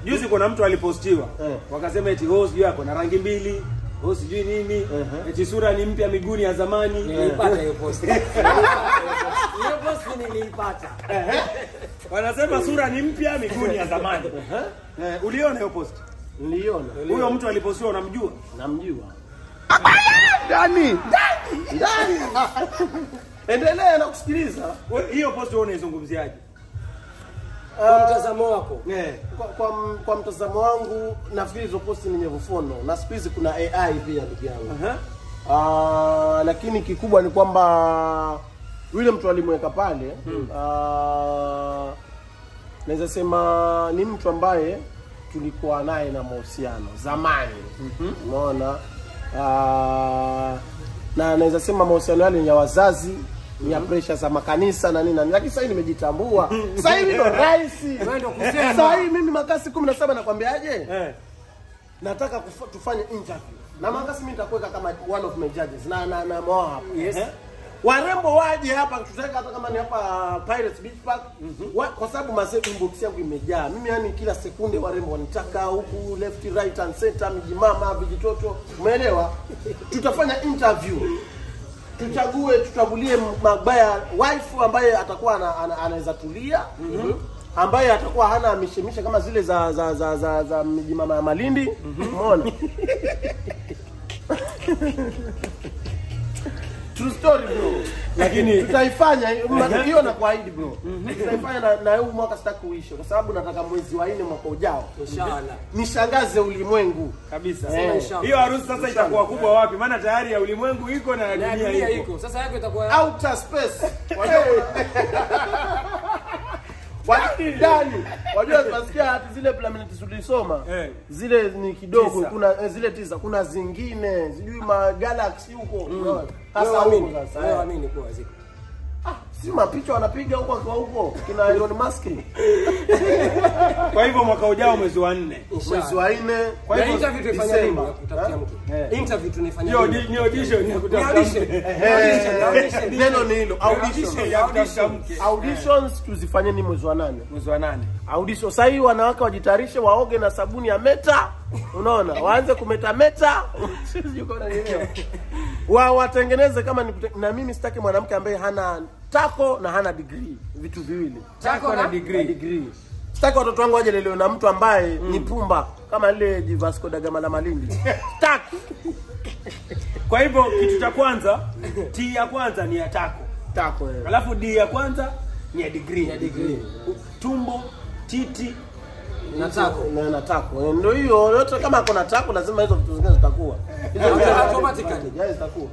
Juzi kuna mtu alipostiwa. Wakasema eti sijui yako na rangi mbili. Sijui nini. Eti sura ni mpya miguuni ya zamani. Nilipata hiyo post. Hiyo post nilipata. Wanasema sura ni mpya miguuni ya zamani. Uliona hiyo post? Niliona. Huyo mtu alipostiwa unamjua? Namjua. Ndani. Endelea na kusikiliza. Hiyo post wewe unaizungumziaje? Kwa mtazamo wako. Kwa mtazamo wangu nafikiri hizo post ni nyevufono na siku hizi kuna AI pia ndugu yangu. Lakini kikubwa ni kwamba yule mtu alimweka pale naweza sema ni mtu ambaye tulikuwa naye na mahusiano zamani. Umeona? Na naweza sema mahusiano yale ni ya wazazi, ni ya pressure za makanisa na nini. Lakini sasa hivi nimejitambua. Sasa hivi ndo rahisi. Sasa hivi mimi Makasi 17 nakwambiaje? Nataka tufanye interview. Na Makasi mimi nitakuweka kama one of my judges na moa hapa. Yes. Warembo waje hapa tutaweka hata kama ni hapa Pirates Beach Park. Kwa sababu mazee inbox yangu imejaa. Mimi yani kila sekunde warembo wanitaka huku left right and center mijimama vijitoto. Umeelewa? Tutafanya interview. Tutagulie mabaya wife ambaye atakuwa anaweza tulia. Ambaye atakuwa hana mishemisha kama zile za mijimama ya Malindi. Umeona? True story bro. Lakini tutaifanya hiyo na kuahidi bro. Tutaifanya na huu mwaka sitaki kuisha kwa sababu nataka mwezi wa 4 mwaka ujao. Inshallah. Nishangaze ulimwengu kabisa. Hiyo harusi sasa itakuwa kubwa wapi? Maana tayari ya ulimwengu iko na dunia iko. Sasa yako itakuwa outer space. Wajui ndani. Wajua tunasikia hata zile planeti tulisoma. Zile ni kidogo kuna zile tisa kuna zingine sijui ma galaxy huko. Sasa amini kwa ziko. Si mapicha wanapiga huko kwa huko kina Elon Musk. Kwa hivyo mwaka ujao mwezi wa 4. Mwezi wa 4. Kwa hivyo interview tuifanya nini kutafutia mtu? Interview tunaifanya nini? Ni audition ya kutafuta. Neno ni hilo, auditions tuzifanye ni mwezi wa 8. Mwezi wa 8. Audition sasa hivi wanawake wajitayarishe waoge na sabuni ya Meta. Unaona? Waanze kumeta. Watengeneze kama ni na mimi sitaki mwanamke ambaye hana tako na hana degree, vitu viwili. Tako na degree. Sitaki watoto wangu waje leo na mtu ambaye ni pumba kama ile Vasco da Gama la Malindi. Sitaki. Kwa hivyo kitu cha kwanza, T ya kwanza ni ya tako. Alafu D ya kwanza ni ya degree. Tumbo, titi na tako. Ndio hiyo yote kama kuna tako lazima hizo vitu zingine zitakuwa. Automatically zitakuwa.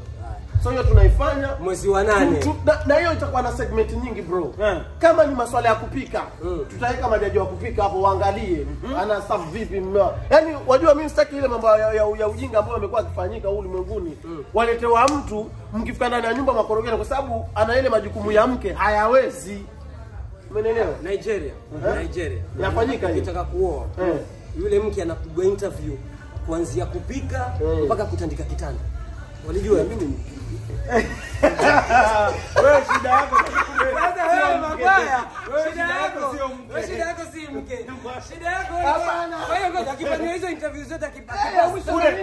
So hiyo tunaifanya mwezi wa 8. Na hiyo itakuwa na segment nyingi bro. Kama ni masuala ya kupika, tutaweka majaji wa kupika hapo waangalie ana staff vipi. Yaani wajua mimi sitaki ile mambo ya ujinga ambayo yamekuwa yakifanyika ulimwenguni. Waletewa mtu mkifika ndani ya nyumba makorogeni kwa sababu ana ile majukumu ya mke hayawezi. Umeelewa? Nigeria. Yafanyika hiyo. Ukitaka kuoa. Yule mke anapigwa interview kuanzia kupika mpaka kutandika kitanda. Walijua mimi wewe shida yako wewe mabaya. Shida yako si mke. Shida yako hapana. Kwa hiyo ngoja akifanya hizo interview zote akipata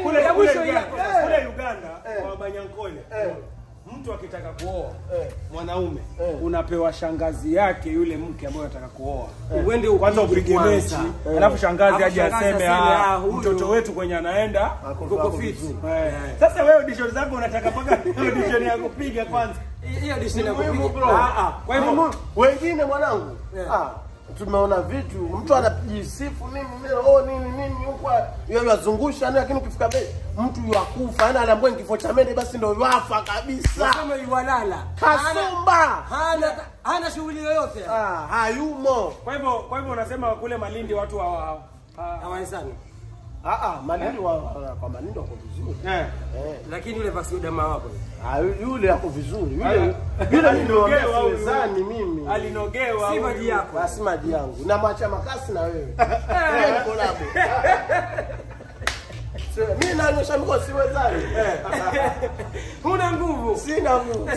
kule Uganda kwa Banyankole. Mtu akitaka kuoa mwanaume unapewa shangazi yake yule mke ambaye anataka kuoa. Uende kwanza upige mechi, alafu shangazi aje aseme mtoto wetu kwenye anaenda kuko fit. Sasa wewe audition zako unataka paka audition ya kupiga kwanza. Hiyo audition ya kupiga. Kwa hivyo wengine mwanangu tumeona vitu mtu anajisifu nini huko yeye yazungusha lakini ukifika mtu yakufa yani anaambia kifo cha mende basi ndio wafa kabisa kama yuwalala kasumba hana shughuli yoyote hayumo. Kwa hivyo unasema kule Malindi watu hawaisani. Malindi kwa Malindi wako vizuri. Lakini yule Vasco da Gama wapo. Yule yako vizuri. Yule ndio siwezani mimi. Alinogewa. Si maji yako. Si maji yangu. Na macha Makasi na wewe. Collab. Mimi na nyosha mko siwezani. Huna nguvu. Sina nguvu.